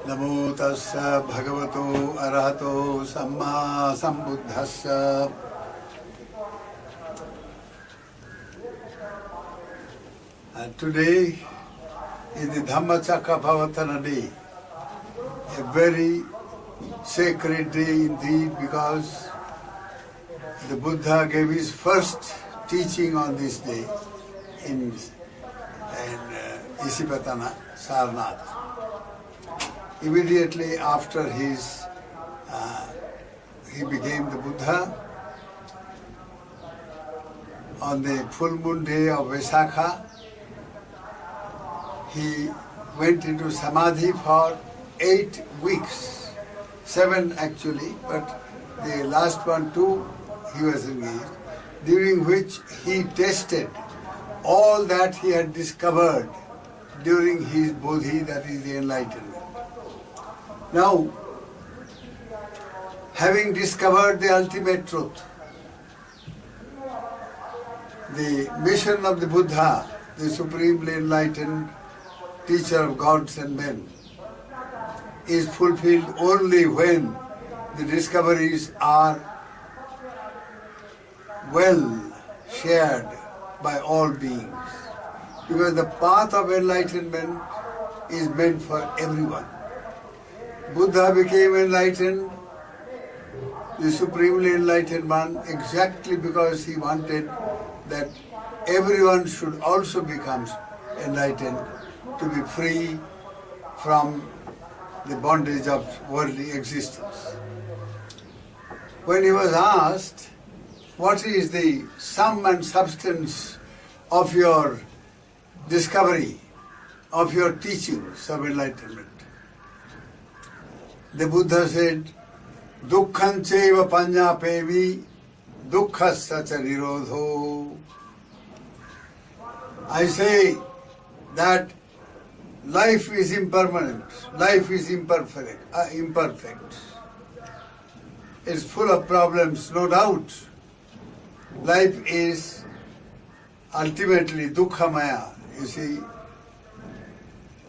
Namo tassa bhagavato arahato samma sambuddhassa. And today is the Dhammacakkapavattana day, a very sacred day indeed, because the Buddha gave his first teaching on this day in Isipatana, Sarnath. Immediately after he became the Buddha, on the full moon day of Vaisakha, he went into Samadhi for 8 weeks, 7 actually, but the last one 2 he was engaged, during which he tested all that he had discovered during his bodhi, that is the enlightenment. Now, having discovered the ultimate truth, the mission of the Buddha, the supremely enlightened teacher of gods and men, is fulfilled only when the discoveries are well shared by all beings. Because the path of enlightenment is meant for everyone. Buddha became enlightened, the supremely enlightened one, exactly because he wanted that everyone should also become enlightened, to be free from the bondage of worldly existence. When he was asked, what is the sum and substance of your discovery, of your teachings of enlightenment? The Buddha said, Dukkhaṁ ceva paññāpevi dukkhasya ca nirodho. I say that life is impermanent, life is imperfect. It's full of problems, no doubt. Life is ultimately dukkhamaya. You see,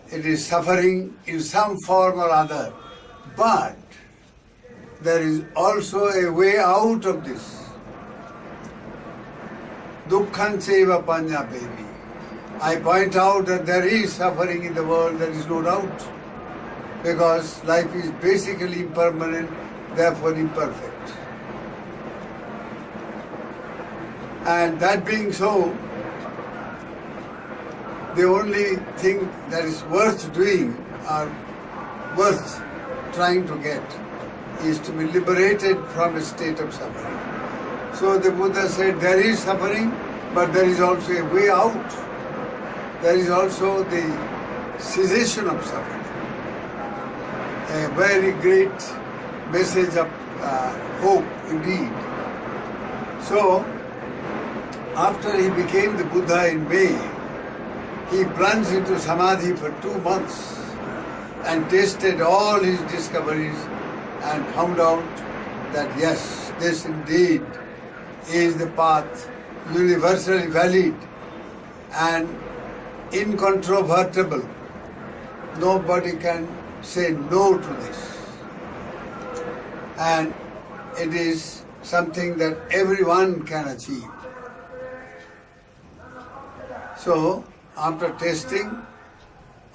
it is suffering in some form or other. But there is also a way out of this. Dukkhaṁ ceva paññāpevi. I point out that there is suffering in the world, there is no doubt, because life is basically impermanent, therefore imperfect. And that being so, the only thing that is worth doing or worth trying to get is to be liberated from a state of suffering. So the Buddha said there is suffering, but there is also a way out. There is also the cessation of suffering. A very great message of hope indeed. So, after he became the Buddha in May, he plunged into Samadhi for 2 months and tested all his discoveries and found out that yes, this indeed is the path, universally valid and incontrovertible. Nobody can say no to this. And it is something that everyone can achieve. So, after testing,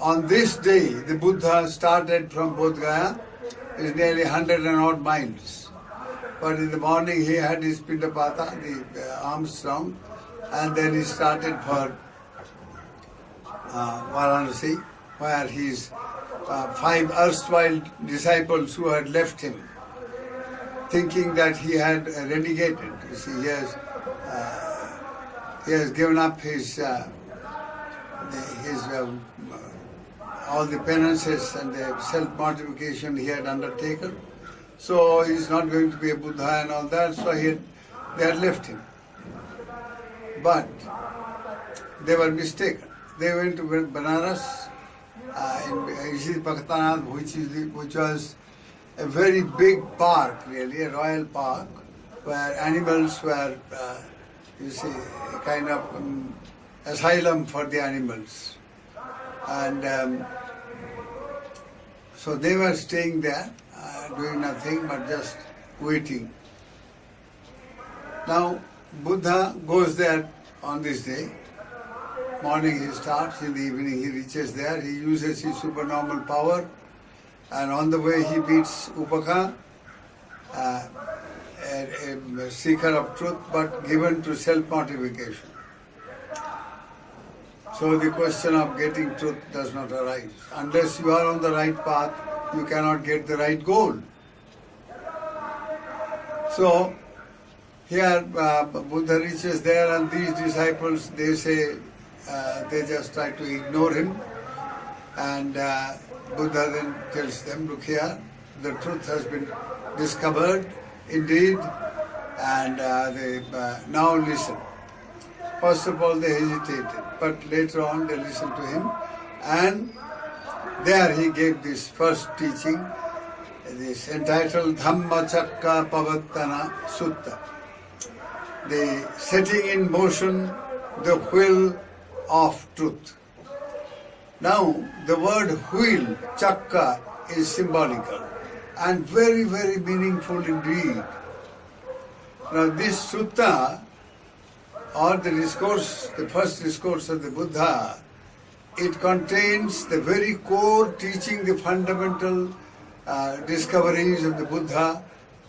on this day, the Buddha started from Bodh Gaya. It's nearly 100 and odd miles. But in the morning he had his Pindapata, the alms round, and then he started for Varanasi, where his 5 erstwhile disciples who had left him, thinking that he had renegated. You see, he has given up his all the penances and the self-mortification he had undertaken. So he is not going to be a Buddha and all that, so they had left him. But they were mistaken. They went to Banaras, in Pakistana, which was a very big park, really, a royal park, where animals were, you see, a kind of asylum for the animals. And So they were staying there, doing nothing but just waiting. Now Buddha goes there on this day. Morning he starts, in the evening he reaches there, he uses his supernormal power, and on the way he meets Upaka, a seeker of truth but given to self-mortification. So the question of getting truth does not arise. Unless you are on the right path, you cannot get the right goal. So here Buddha reaches there, and these disciples, they say, they just try to ignore him, and Buddha then tells them, look here, the truth has been discovered indeed, and they now listen. First of all they hesitated, but later on they listened to him, and there he gave this first teaching, this entitled Dhammacakkapavattana Sutta, the setting in motion the wheel of truth. Now the word wheel, chakka, is symbolical and very, very meaningful indeed. Now this sutta, or the discourse, the first discourse of the Buddha, it contains the very core teaching, the fundamental discoveries of the Buddha,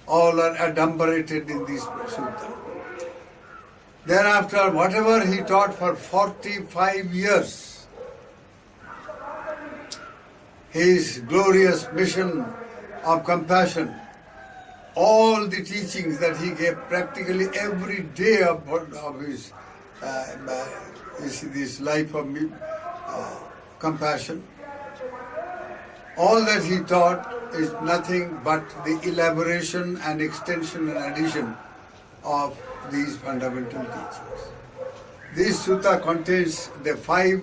all are adumbrated in this sutta. Thereafter, whatever he taught for 45 years, his glorious mission of compassion, all the teachings that he gave practically every day of his this life of compassion, all that he taught is nothing but the elaboration and extension and addition of these fundamental teachings. This sutta contains the 5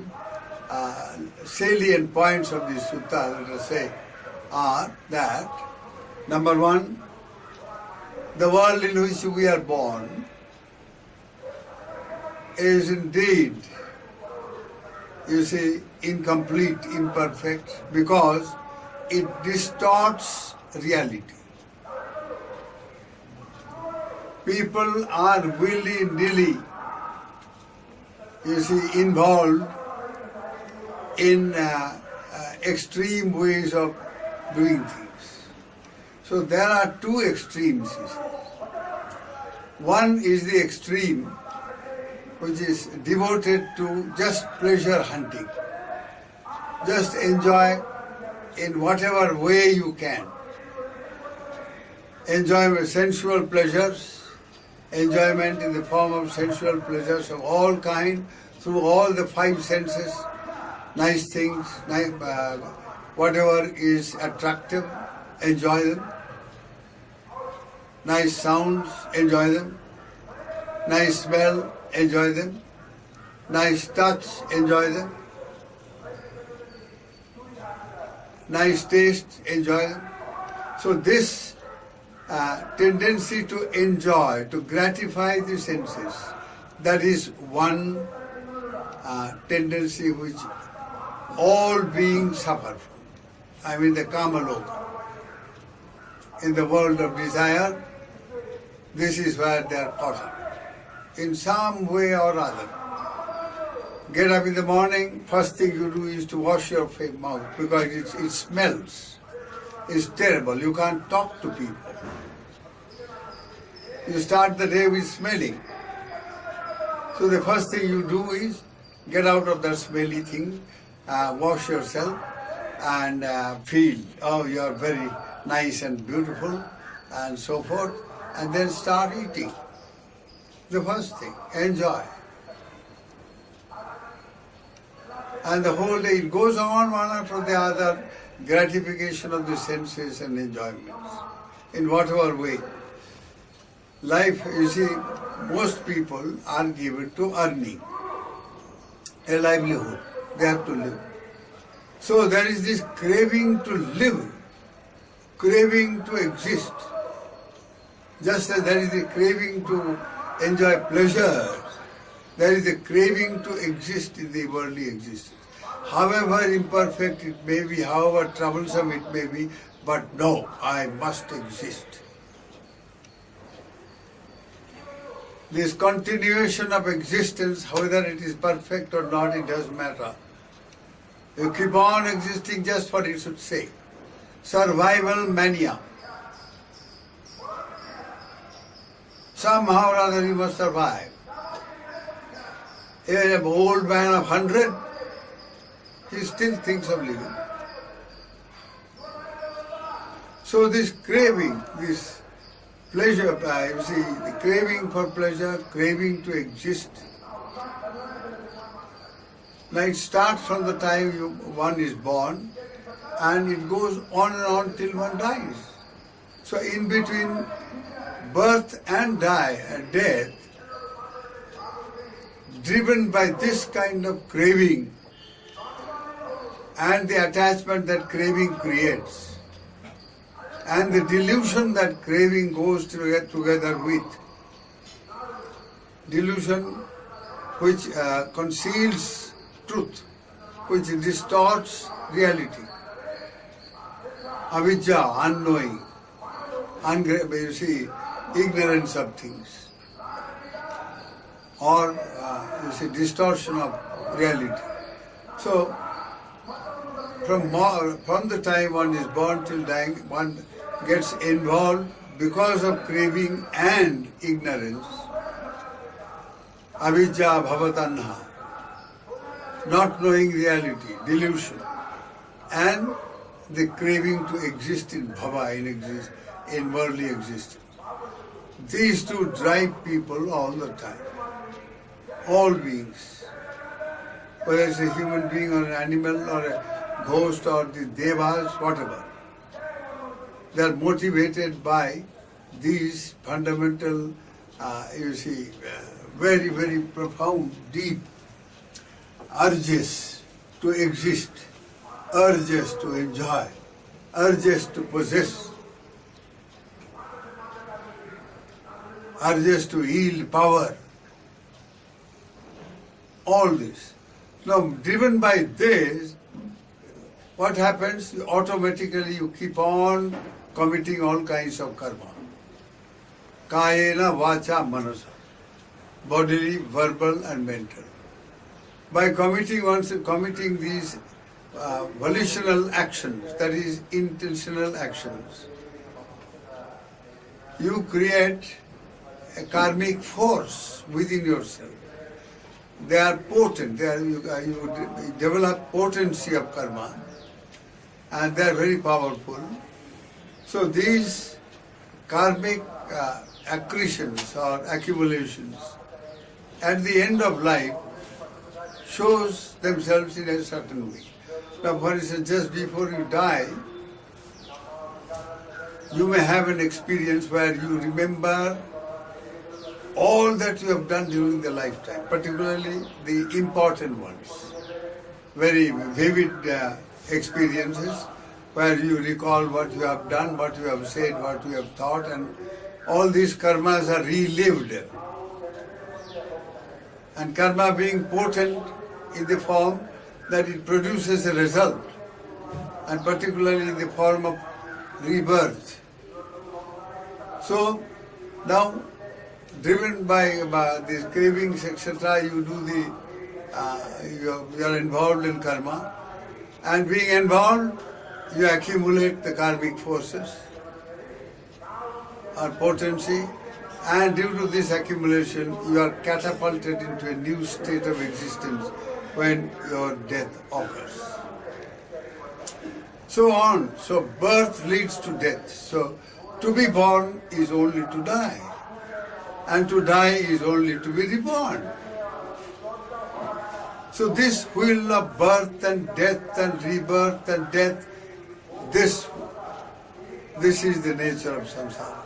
salient points of this sutta, let us say, are that, number 1, the world in which we are born is indeed, you see, incomplete, imperfect, because it distorts reality. People are willy-nilly, you see, involved in extreme ways of doing things. So there are 2 extremes, you see. One is the extreme which is devoted to just pleasure hunting. Just enjoy in whatever way you can. Enjoy sensual pleasures, enjoyment in the form of sensual pleasures of all kind, through all the 5 senses, nice things, whatever is attractive, enjoy them. Nice sounds, enjoy them. Nice smell, enjoy them. Nice touch, enjoy them. Nice taste, enjoy them. So this tendency to enjoy, to gratify the senses, that is one tendency which all beings suffer from. I mean the Kamaloka. In the world of desire, this is where they are caught up. In some way or other. Get up in the morning, first thing you do is to wash your mouth, because it smells. It's terrible. You can't talk to people. You start the day with smelling. So the first thing you do is get out of that smelly thing, wash yourself, and feel, oh, you are very nice and beautiful, and so forth, and then start eating. The first thing, enjoy. And the whole day it goes on one after the other, gratification of the senses and enjoyments, in whatever way. Life, you see, most people are given to earning a livelihood. They have to live. So there is this craving to live, craving to exist. Just as there is a craving to enjoy pleasure, there is a craving to exist in the worldly existence. however imperfect it may be, however troublesome it may be, but no, I must exist. This continuation of existence, whether it is perfect or not, it doesn't matter. You keep on existing just for its sake. Survival mania. Somehow or other you must survive. Even an old man of 100, he still thinks of living. So this craving, this pleasure, you see, the craving for pleasure, craving to exist, now it starts from the time one is born and it goes on and on till one dies. So in between birth and death, driven by this kind of craving and the attachment that craving creates and the delusion that craving goes together with, delusion which conceals truth, which distorts reality. Avidya, unknowing, you see, ignorance of things, or you see, distortion of reality. So, from the time one is born till dying, one gets involved because of craving and ignorance. Avidya bhavatanha, not knowing reality, delusion, and the craving to exist in bhava, in worldly existence. These two drive people all the time, all beings, whether it's a human being or an animal or a ghost or the devas, whatever. They are motivated by these fundamental, very, very profound, deep urges to exist, urges to enjoy, urges to possess, urges to yield power. All this. Now, driven by this, what happens? Automatically you keep on committing all kinds of karma. Kayena, vacha, manasa. Bodily, verbal and mental. By committing these volitional actions, that is intentional actions, you create a karmic force within yourself. They are potent, you develop potency of karma, and they are very powerful. So these karmic accretions or accumulations at the end of life shows themselves in a certain way. Now, for instance, just before you die, you may have an experience where you remember all that you have done during the lifetime, particularly the important ones, very vivid experiences where you recall what you have done, what you have said, what you have thought, and all these karmas are relived. And karma being potent in the form that it produces a result, and particularly in the form of rebirth. So now, driven by these cravings, etc., you are involved in karma, and being involved, you accumulate the karmic forces or potency, and due to this accumulation, you are catapulted into a new state of existence when your death occurs. So on. So birth leads to death. So to be born is only to die, and to die is only to be reborn. So this wheel of birth and death and rebirth and death, this is the nature of samsara.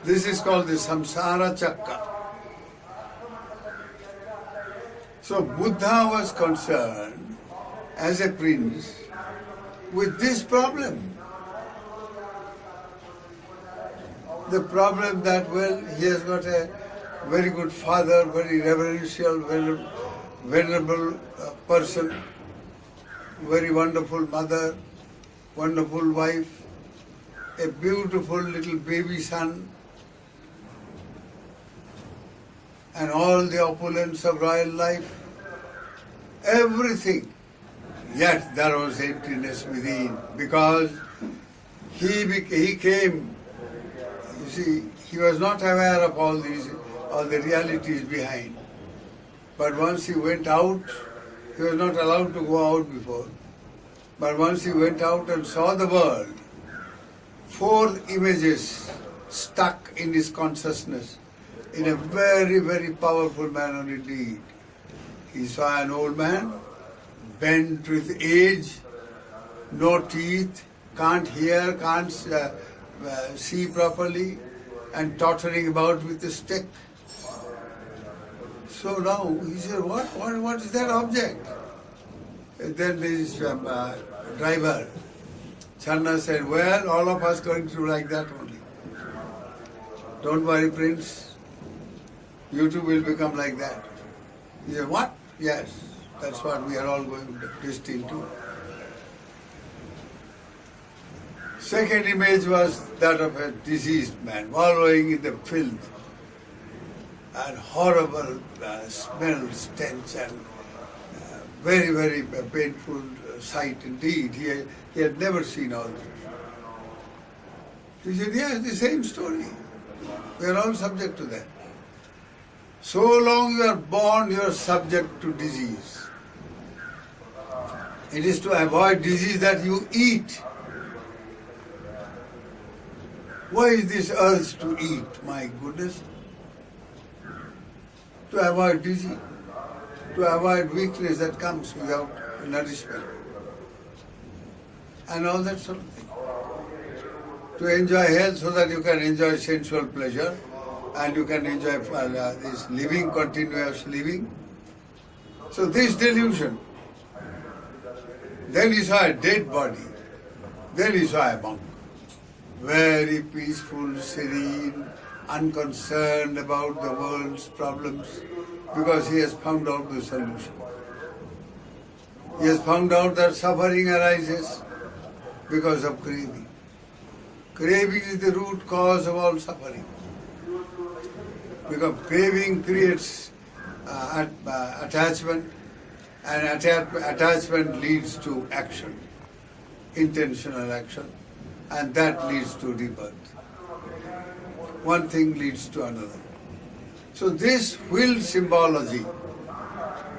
This is called the samsara chakra. So Buddha was concerned as a prince with this problem. The problem that, well, he has got a very good father, very reverential, venerable person, very wonderful mother, wonderful wife, a beautiful little baby son, and all the opulence of royal life, everything. Yet there was emptiness within, because he came, you see, he was not aware of all the realities behind. But once he went out, he was not allowed to go out before. But once he went out and saw the world, 4 images stuck in his consciousness in a very, very powerful manner indeed. He saw an old man, bent with age, no teeth, can't hear, can't see properly, and tottering about with a stick. So now he said, what is that object? And then this driver, Channa, said, well, all of us going through like that only. Don't worry, Prince, you too will become like that. He said, what? Yes, that's what we are all going destined to. Second image was that of a diseased man, wallowing in the filth and horrible smell, stench, and very, very painful sight indeed. He had never seen all this. He said, yes, the same story. We are all subject to that. So long you are born, you are subject to disease. It is to avoid disease that you eat. Why is this urge to eat? My goodness. To avoid disease, to avoid weakness that comes without nourishment, and all that sort of thing. To enjoy health so that you can enjoy sensual pleasure and you can enjoy this living, continuous living. So this delusion. Then he saw a dead body. Then he saw a monk. Very peaceful, serene, unconcerned about the world's problems, because he has found out the solution. He has found out that suffering arises because of craving. Craving is the root cause of all suffering. Because craving creates attachment, and attachment leads to action, intentional action, and that leads to rebirth. One thing leads to another. So this will symbology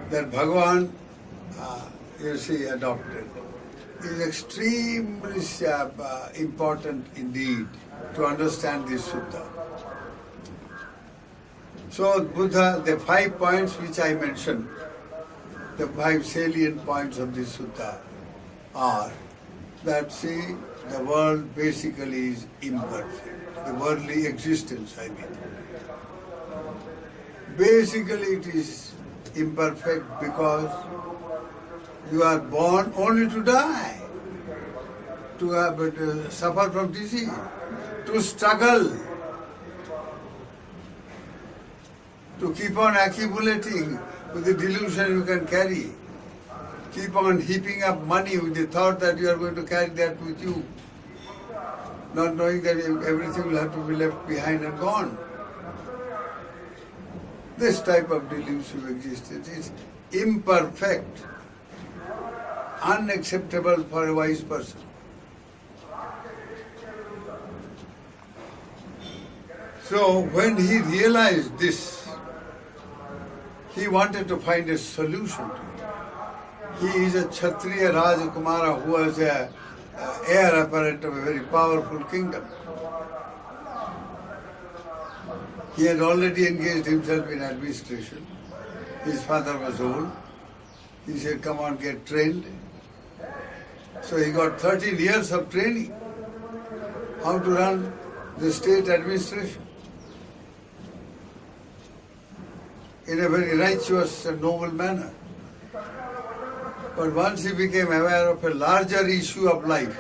that Bhagavan, adopted is extremely important indeed to understand this sutta. So Buddha, the 5 points which I mentioned, the 5 salient points of this sutta are that, see, the world basically is imperfect. The worldly existence, I mean. Basically it is imperfect because you are born only to die, to suffer from disease, to struggle, to keep on accumulating with the delusion you can carry. Keep on heaping up money with the thought that you are going to carry that with you, not knowing that everything will have to be left behind and gone. This type of delusive existence is imperfect, unacceptable for a wise person. So when he realized this, he wanted to find a solution to it. He is a Kshatriya Rajakumara who was an heir apparent of a very powerful kingdom. He had already engaged himself in administration. His father was old. He said, come on, get trained. So he got 13 years of training how to run the state administration in a very righteous and noble manner. But once he became aware of a larger issue of life,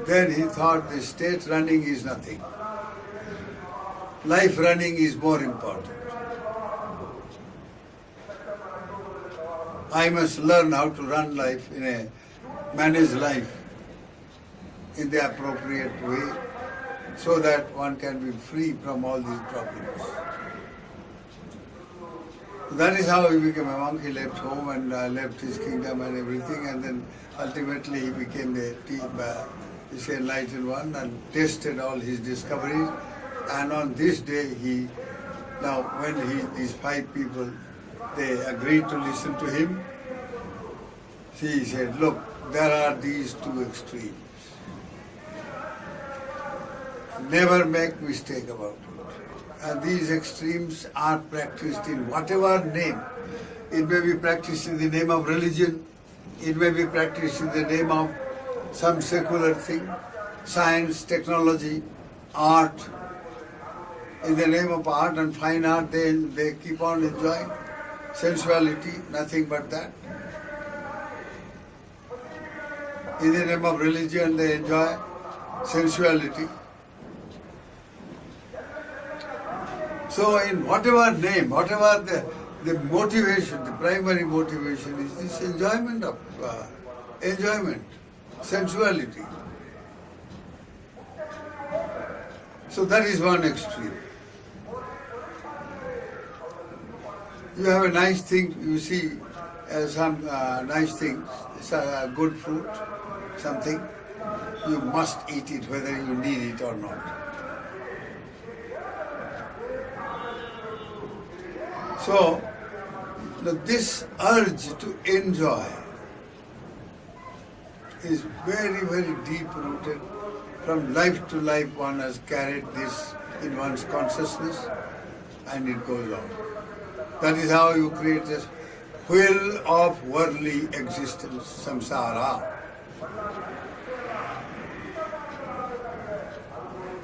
then he thought the state running is nothing. Life running is more important. I must learn how to run life manage life in the appropriate way so that one can be free from all these problems. That is how he became a monk. He left home and left his kingdom and everything, and then ultimately he became the enlightened one and tested all his discoveries. And on this day, these 5 people, they agreed to listen to him. He said, look, there are these 2 extremes. Never make mistake about it. And these extremes are practiced in whatever name. It may be practiced in the name of religion, it may be practiced in the name of some secular thing, science, technology, art. In the name of art and fine art, they keep on enjoying sensuality, nothing but that. In the name of religion, they enjoy sensuality. So in whatever name, whatever the motivation, the primary motivation is this enjoyment of sensuality. So that is one extreme. You have a nice thing, you see some nice things, good fruit, something, you must eat it whether you need it or not. So, this urge to enjoy is very, very deep-rooted. From life to life one has carried this in one's consciousness and it goes on. That is how you create this wheel of worldly existence, samsara.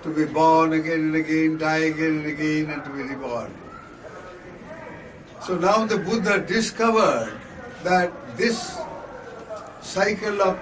To be born again and again, die again and again, and to be reborn. So now the Buddha discovered that this cycle of